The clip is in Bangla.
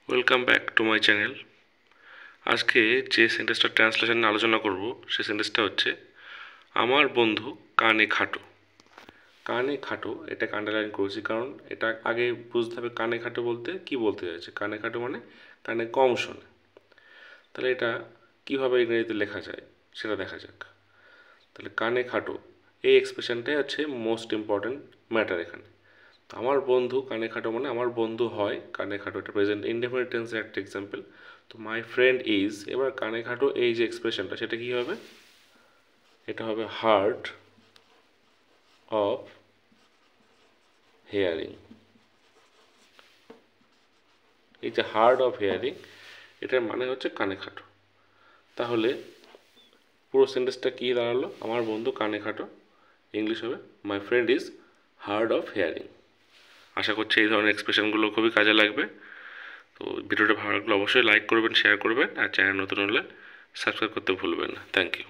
Welcome back to my channel. আজকে যে সেন্টেন্সটা ট্রান্সলেশন নিয়ে আলোচনা করব সেই সেন্টেন্সটা হচ্ছে আমার বন্ধু কানে খাটো। কানে খাটো এটাকে আন্ডারলাইন করেছি কারণ এটা আগে বুঝতে হবে কানে খাটো বলতে কি বলতে চাইছে। কানে খাটো মানে কানে কম শোনে। তাহলে এটা কীভাবে ইংরেজিতে লেখা যায় সেটা দেখা যাক। তাহলে কানে খাটো এই এক্সপ্রেশনটাই হচ্ছে মোস্ট ইম্পর্ট্যান্ট ম্যাটার এখানে। তো আমার বন্ধু কানে খাটো মানে আমার বন্ধু হয় কানে খাটো, এটা প্রেজেন্ট ইনডেফিনিট টেন্সের একটা এক্সাম্পল। তো মাই ফ্রেন্ড ইজ, এবার কানে খাটো এই যে এক্সপ্রেশনটা সেটা কী হবে, এটা হবে হার্ড অফ হেয়ারিং। এই যে হার্ড অফ হেয়ারিং এটার মানে হচ্ছে কানে খাটো। তাহলে পুরো সেন্টেন্সটা কী দাঁড়ালো, আমার বন্ধু কানে খাটো, ইংলিশ হবে my friend is hard of hearing. আশা করছি এই ধরনের এক্সপ্রেশনগুলো খুবই কাজে লাগবে। তো ভিডিওটা ভালো লাগলে অবশ্যই লাইক করবেন, শেয়ার করবেন, আর চ্যানেল নতুন হলে সাবস্ক্রাইব করতে ভুলবেন না। Thank you.